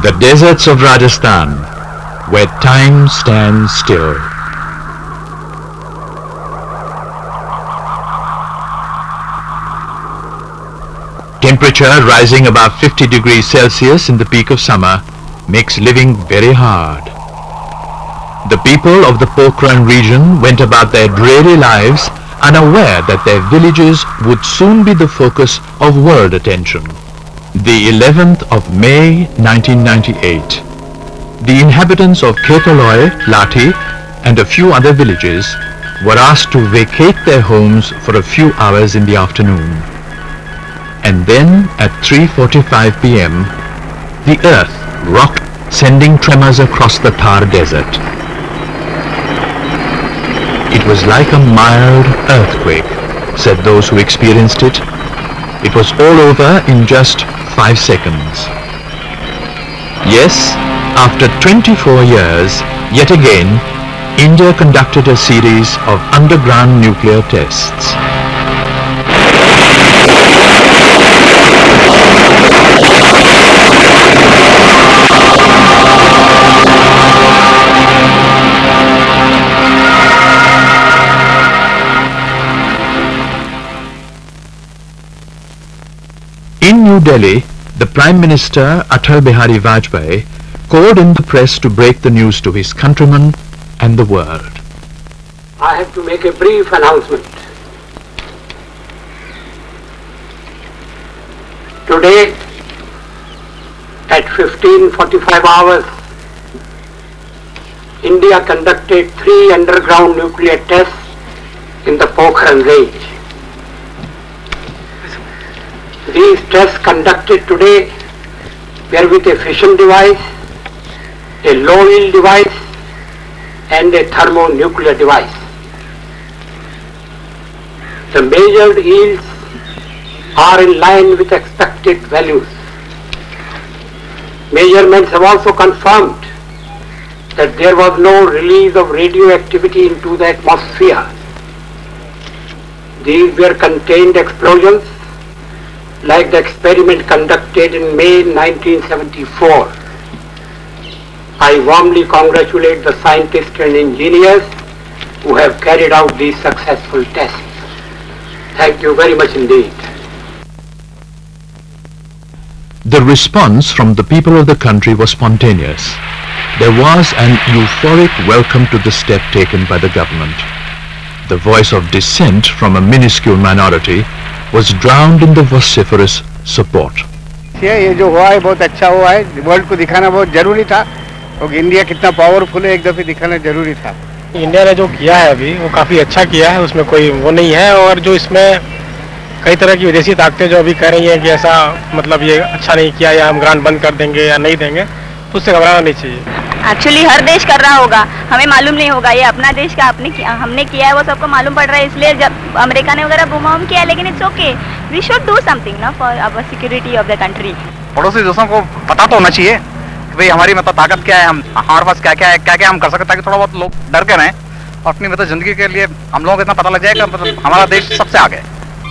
The deserts of Rajasthan, where time stands still. Temperature rising above 50 degrees Celsius in the peak of summer makes living very hard. The people of the Pokhara region went about their dreary lives unaware that their villages would soon be the focus of world attention. The 11th of May 1998. The inhabitants of Khetaloy, Lathi and a few other villages were asked to vacate their homes for a few hours in the afternoon. And then at 3:45 p.m. the earth rocked, sending tremors across the Thar desert. It was like a mild earthquake, said those who experienced it. It was all over in just 5 seconds. Yes, after 24 years, yet again, India conducted a series of underground nuclear tests. In New Delhi, the Prime Minister Atal Bihari Vajpayee called in the press to break the news to his countrymen and the world. I have to make a brief announcement. Today, at 15:45 hours, India conducted 3 underground nuclear tests in the Pokhara range. These tests conducted today were with a fission device, a low yield device and a thermonuclear device. The measured yields are in line with expected values. Measurements have also confirmed that there was no release of radioactivity into the atmosphere. These were contained explosions like the experiment conducted in May 1974. I warmly congratulate the scientists and engineers who have carried out these successful tests. Thank you very much indeed. The response from the people of the country was spontaneous. There was an euphoric welcome to the step taken by the government. The voice of dissent from a minuscule minority was drowned in the vociferous support. ये जो हुआ है बहुत अच्छा हुआ है, world को दिखाना बहुत जरूरी था और इंडिया कितना पावरफुल है एक दफे दिखाना जरूरी था। इंडिया ने जो किया है अभी वो काफ़ी अच्छा किया है, उसमें कोई वो नहीं है। और जो इसमें कई तरह की विदेशी ताकतें जो अभी कह रही हैं कि ऐसा मतलब ये अच्छा नहीं किया या हम ग्रांट बंद कर देंगे या नहीं देंगे, तो उससे घबराना नहीं चाहिए। एक्चुअली हर देश कर रहा होगा, हमें मालूम नहीं होगा। ये अपना देश का हमने किया है, वो सबको मालूम पड़ रहा है, इसलिए जब अमेरिका ने वगैरह बुमाम किया, लेकिन it's okay, we should do something ना for our security of the country. पड़ोसी देशों को पता तो होना चाहिए कि भाई हमारी मतलब ताकत क्या है, हमारे पास क्या क्या है, क्या क्या हम कर सकते हैं, ताकि थोड़ा बहुत लोग डर के रहें और अपनी मतलब जिंदगी के लिए हम लोगों को इतना पता लग जाएगा मतलब हमारा देश सबसे आगे।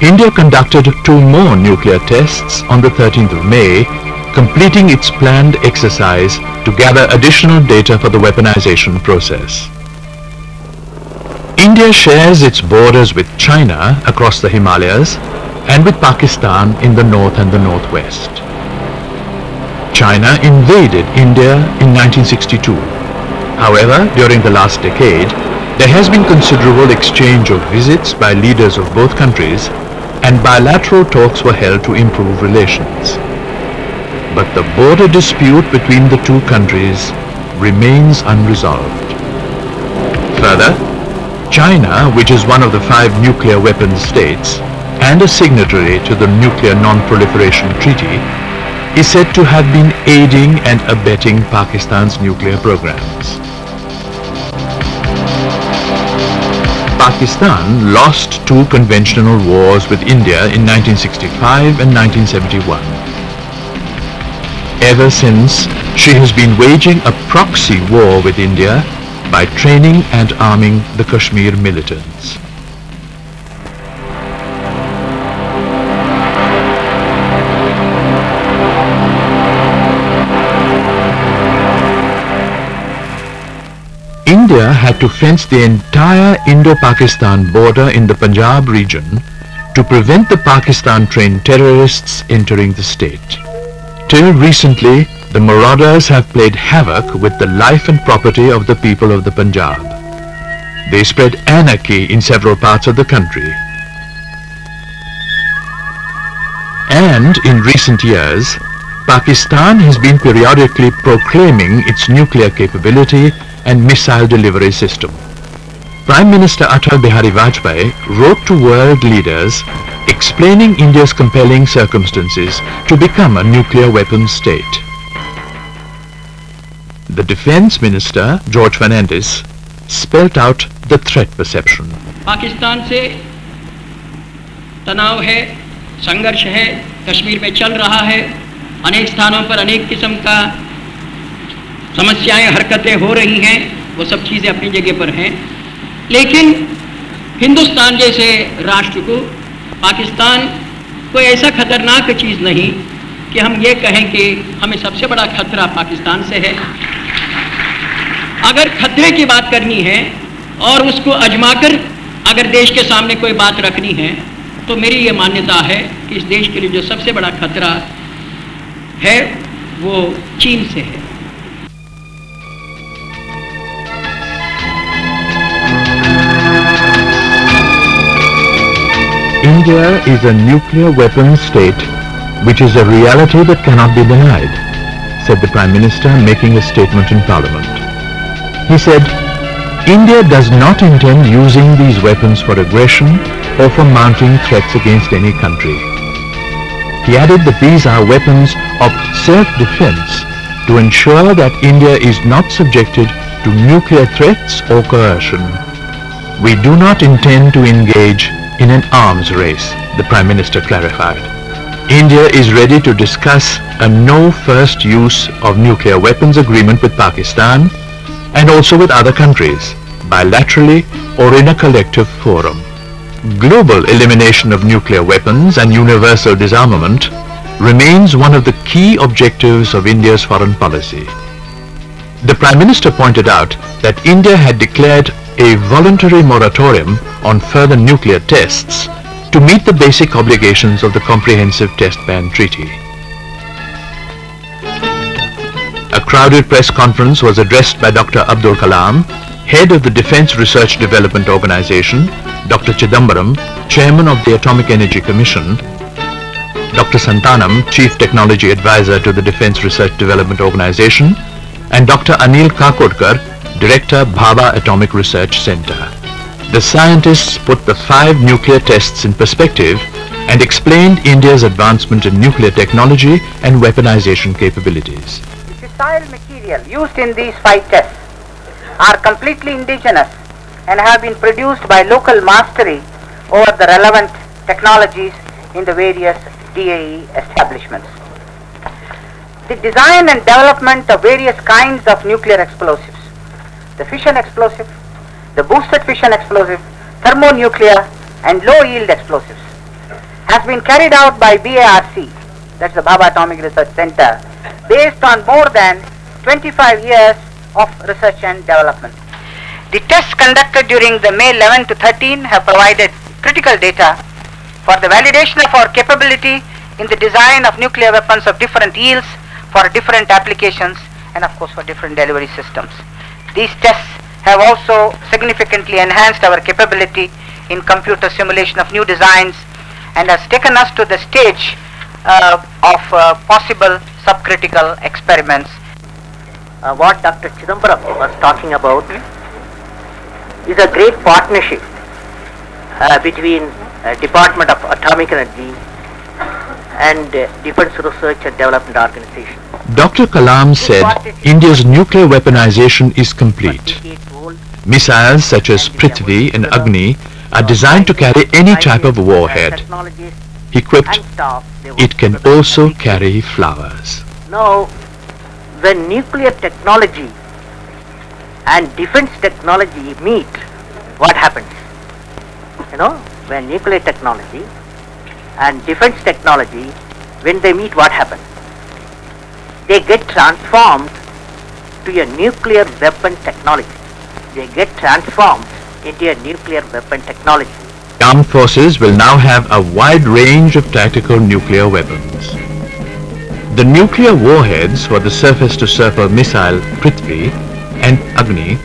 India conducted 2 more nuclear tests on the 13th of May, completing its planned exercise to gather additional data for the weaponization process. India shares its borders with China across the Himalayas and with Pakistan in the north and the northwest. China invaded India in 1962. However, during the last decade, there has been considerable exchange of visits by leaders of both countries, and bilateral talks were held to improve relations. But the border dispute between the two countries remains unresolved. Further, China, which is one of the 5 nuclear weapons states and a signatory to the Nuclear Non-Proliferation Treaty, is said to have been aiding and abetting Pakistan's nuclear programs. Pakistan lost 2 conventional wars with India in 1965 and 1971. Ever since, she has been waging a proxy war with India by training and arming the Kashmir militants. India had to fence the entire Indo-Pakistan border in the Punjab region to prevent the Pakistan-trained terrorists entering the state. Till recently, the marauders have played havoc with the life and property of the people of the Punjab. They spread anarchy in several parts of the country. And in recent years, Pakistan has been periodically proclaiming its nuclear capability and missile delivery system. Prime Minister Atal Bihari Vajpayee wrote to world leaders explaining India's compelling circumstances to become a nuclear weapons state. The Defence Minister, George Fernandes, spelt out the threat perception. Pakistan से तनाव है, संघर्ष है, कश्मीर में चल रहा है, अनेक स्थानों पर अनेक किस्म का समस्याएं, हरकतें हो रही हैं, वो सब चीज़ें अपनी जगह पर हैं, लेकिन हिंदुस्तान जैसे राष्ट्र को पाकिस्तान कोई ऐसा खतरनाक चीज़ नहीं कि हम ये कहें कि हमें सबसे बड़ा खतरा पाकिस्तान से है। अगर खतरे की बात करनी है और उसको आजमाकर अगर देश के सामने कोई बात रखनी है, तो मेरी ये मान्यता है कि इस देश के लिए जो सबसे बड़ा खतरा है वो चीन से है। India is a nuclear weapons state, which is a reality that cannot be denied, said the Prime Minister, making a statement in Parliament. He said, India does not intend using these weapons for aggression or for mounting threats against any country. He added that these are weapons of self-defense to ensure that India is not subjected to nuclear threats or coercion. We do not intend to engage in an arms race, the Prime Minister clarified. India is ready to discuss a no first use of nuclear weapons agreement with Pakistan and also with other countries, bilaterally or in a collective forum. Global elimination of nuclear weapons and universal disarmament remains one of the key objectives of India's foreign policy. The Prime Minister pointed out that India had declared a voluntary moratorium on further nuclear tests to meet the basic obligations of the Comprehensive Test Ban Treaty. A crowded press conference was addressed by Dr. Abdul Kalam, head of the Defence Research Development Organization, Dr. Chidambaram, chairman of the Atomic Energy Commission, Dr. Santanam, chief technology advisor to the Defence Research Development Organization, and Dr. Anil Kakodkar, director, Bhabha Atomic Research Center. The scientists put the 5 nuclear tests in perspective and explained India's advancement in nuclear technology and weaponization capabilities. The fissile material used in these 5 tests are completely indigenous and have been produced by local mastery over the relevant technologies in the various DAE establishments. The design and development of various kinds of nuclear explosives, the fission explosive, the boosted fission explosive, thermonuclear and low yield explosives, has been carried out by BARC, that's the Bhabha Atomic Research Center, based on more than 25 years of research and development. The tests conducted during the May 11 to 13 have provided critical data for the validation of our capability in the design of nuclear weapons of different yields for different applications and of course for different delivery systems. These tests have also significantly enhanced our capability in computer simulation of new designs and has taken us to the stage of possible subcritical experiments. What Dr. Chidambaram was talking about is a great partnership between Department of Atomic Energy and Defence Research and Development Organization. Dr. Kalam said India's nuclear weaponization is complete. Missiles such as Prithvi and Agni are designed to carry any type of warhead. He quipped, it can also carry flowers. Now, when nuclear technology and defense technology meet, what happens? You know, when nuclear technology and defense technology, when they meet, what happens? They get transformed to a nuclear weapon technology. they get transformed into a nuclear weapon technology. Armed forces will now have a wide range of tactical nuclear weapons. The nuclear warheads for the surface-to-surface missile Prithvi and Agni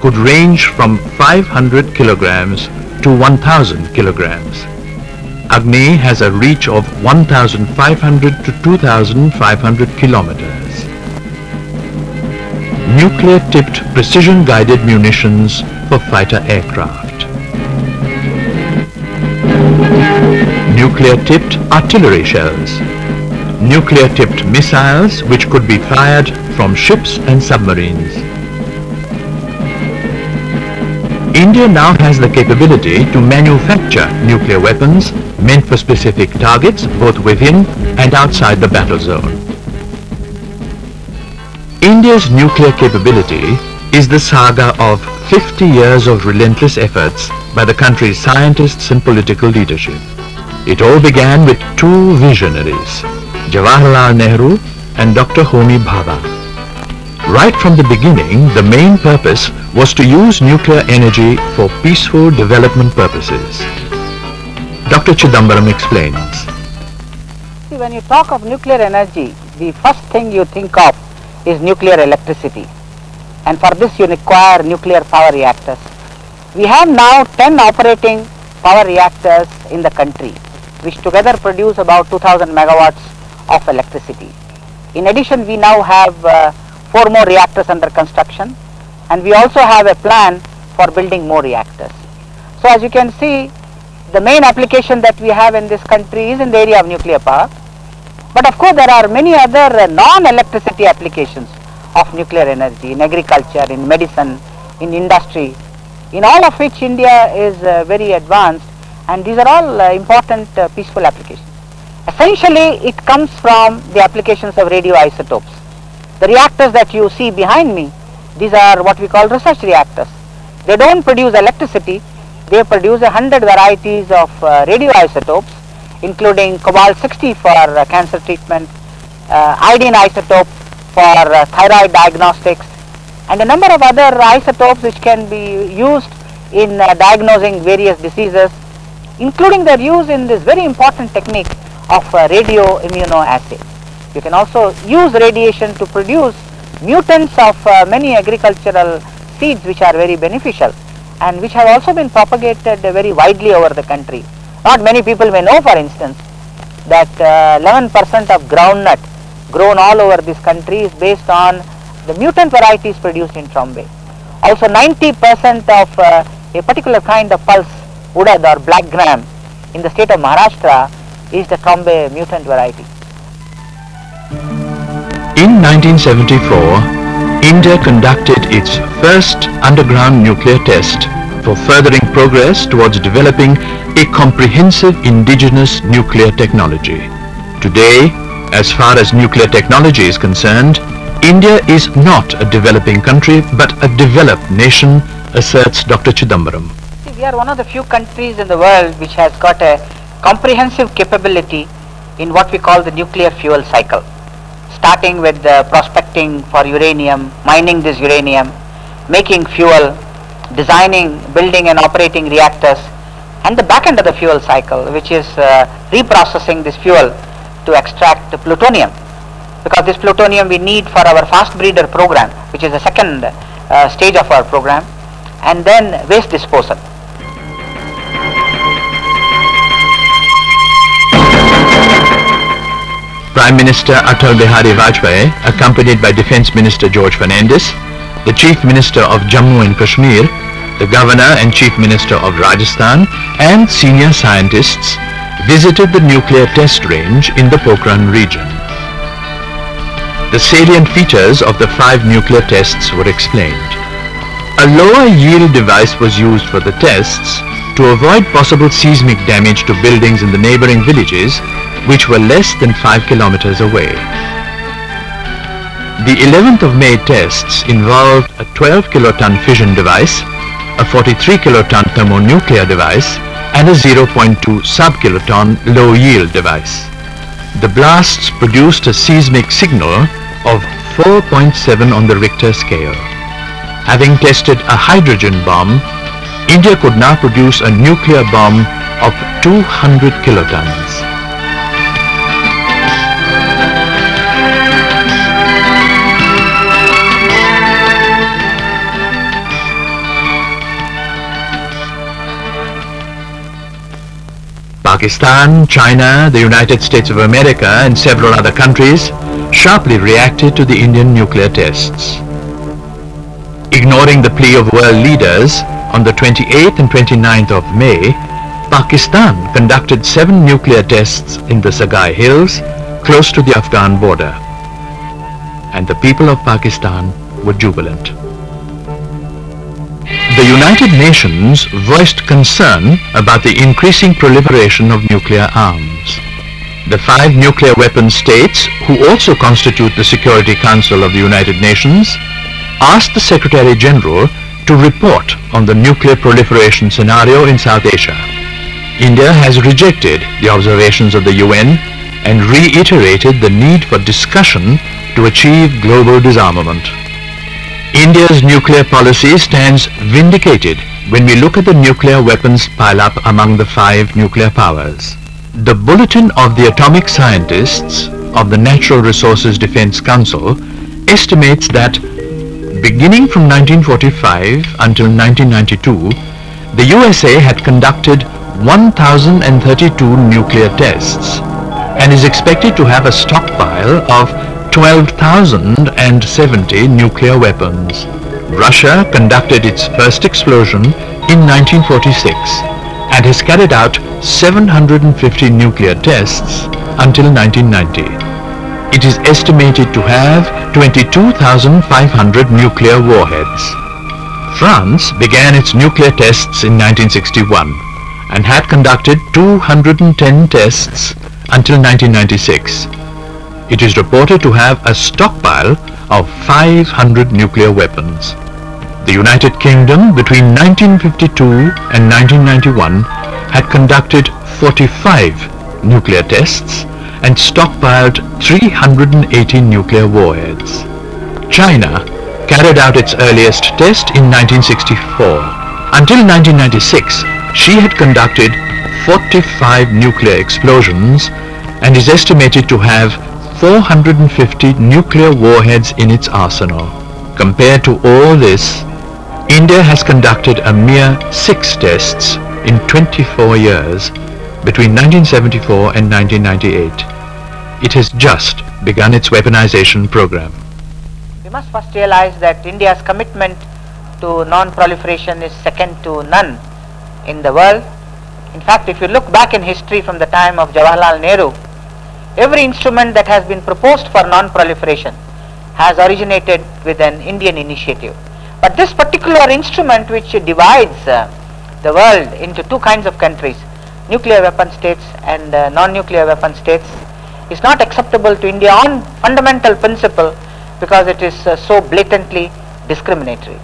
could range from 500 kilograms to 1000 kilograms. Agni has a reach of 1500 to 2500 kilometers. Nuclear-tipped precision-guided munitions for fighter aircraft. Nuclear-tipped artillery shells. Nuclear-tipped missiles which could be fired from ships and submarines. India now has the capability to manufacture nuclear weapons meant for specific targets both within and outside the battle zone. India's nuclear capability is the saga of 50 years of relentless efforts by the country's scientists and political leadership. It all began with two visionaries, Jawaharlal Nehru and Dr. Homi Bhabha. Right from the beginning, the main purpose was to use nuclear energy for peaceful development purposes. Dr. Chidambaram explains. See, when you talk of nuclear energy, the first thing you think of is nuclear electricity. And for this you require nuclear power reactors. We have now 10 operating power reactors in the country, which together produce about 2000 megawatts of electricity. In addition, we now have 4 more reactors under construction, and we also have a plan for building more reactors. So as you can see, the main application that we have in this country is in the area of nuclear power. But of course there are many other non-electricity applications of nuclear energy in agriculture, in medicine, in industry, in all of which India is very advanced, and these are all important peaceful applications. Essentially it comes from the applications of radioisotopes. The reactors that you see behind me, these are what we call research reactors. They don't produce electricity, they produce 100 varieties of radioisotopes, including cobalt-60 for cancer treatment, iodine isotope for thyroid diagnostics, and a number of other isotopes which can be used in diagnosing various diseases, including their use in this very important technique of radio immunoassay. You can also use radiation to produce mutants of many agricultural seeds which are very beneficial and which have also been propagated very widely over the country. Not many people may know, for instance, that 11% of groundnut grown all over this country is based on the mutant varieties produced in Trombay. Also 90% of a particular kind of pulse, urad or black gram in the state of Maharashtra is the Trombay mutant variety. In 1974, India conducted its first underground nuclear test for furthering progress towards developing a comprehensive indigenous nuclear technology. Today, as far as nuclear technology is concerned, India is not a developing country but a developed nation, asserts Dr. Chidambaram. We are one of the few countries in the world which has got a comprehensive capability in what we call the nuclear fuel cycle, starting with prospecting for uranium, mining this uranium, making fuel, designing, building and operating reactors, and the back end of the fuel cycle, which is reprocessing this fuel to extract the plutonium, because this plutonium we need for our fast breeder program, which is the second stage of our program, and then waste disposal. Prime Minister Atal Bihari Vajpayee, accompanied by Defence Minister George Fernandes, the Chief Minister of Jammu and Kashmir, the Governor and Chief Minister of Rajasthan, and senior scientists visited the nuclear test range in the Pokhara region. The salient features of the 5 nuclear tests were explained. A lower yield device was used for the tests to avoid possible seismic damage to buildings in the neighboring villages, which were less than 5 kilometers away. The 11th of May tests involved a 12 kiloton fission device, a 43 kiloton thermonuclear device, and a 0.2 sub-kiloton low-yield device. The blasts produced a seismic signal of 4.7 on the Richter scale. having tested a hydrogen bomb, India could now produce a nuclear bomb of 200 kilotons. Pakistan, China, the United States of America and several other countries sharply reacted to the Indian nuclear tests. Ignoring the plea of world leaders, on the 28th and 29th of May, Pakistan conducted 7 nuclear tests in the Sagai Hills, close to the Afghan border. And the people of Pakistan were jubilant. The United Nations voiced concern about the increasing proliferation of nuclear arms. The 5 nuclear weapon states, who also constitute the Security Council of the United Nations, asked the Secretary General to report on the nuclear proliferation scenario in South Asia. India has rejected the observations of the UN and reiterated the need for discussion to achieve global disarmament. India's nuclear policy stands vindicated when we look at the nuclear weapons pile-up among the 5 nuclear powers. The Bulletin of the Atomic Scientists of the Natural Resources Defense Council estimates that beginning from 1945 until 1992, the USA had conducted 1,032 nuclear tests and is expected to have a stockpile of 12,070 nuclear weapons. Russia conducted its first explosion in 1946 and has carried out 750 nuclear tests until 1990. It is estimated to have 22,500 nuclear warheads. France began its nuclear tests in 1961 and had conducted 210 tests until 1996. It is reported to have a stockpile of 500 nuclear weapons. The United Kingdom between 1952 and 1991 had conducted 45 nuclear tests and stockpiled 380 nuclear warheads. China carried out its earliest test in 1964. Until 1996, she had conducted 45 nuclear explosions and is estimated to have 450 nuclear warheads in its arsenal. Compared to all this, India has conducted a mere 6 tests in 24 years between 1974 and 1998. It has just begun its weaponization program. We must first realize that India's commitment to non-proliferation is second to none in the world. In fact, if you look back in history from the time of Jawaharlal Nehru, every instrument that has been proposed for non-proliferation has originated with an Indian initiative. But this particular instrument, which divides the world into 2 kinds of countries, nuclear weapon states and non-nuclear weapon states, is not acceptable to India on fundamental principle because it is so blatantly discriminatory.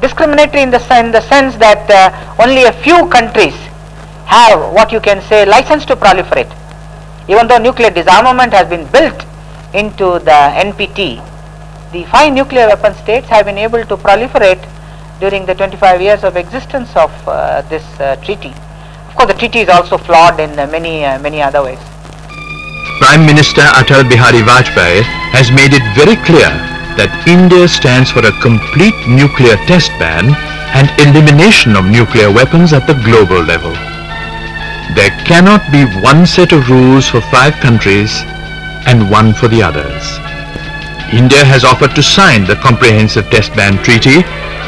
Discriminatory in the sense that only a few countries have what you can say license to proliferate. Even though nuclear disarmament has been built into the NPT, the 5 nuclear weapon states have been able to proliferate during the 25 years of existence of this treaty. Of course, the treaty is also flawed in many other ways. Prime Minister Atal Bihari Vajpayee has made it very clear that India stands for a complete nuclear test ban and elimination of nuclear weapons at the global level. There cannot be one set of rules for 5 countries and one for the others. India has offered to sign the Comprehensive Test Ban Treaty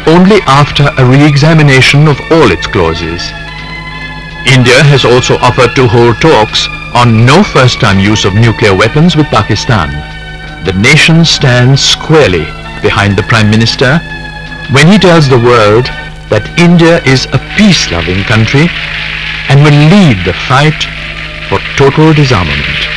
only after a re-examination of all its clauses. India has also offered to hold talks on no first-time use of nuclear weapons with Pakistan. The nation stands squarely behind the Prime Minister when he tells the world that India is a peace-loving country and will lead the fight for total disarmament.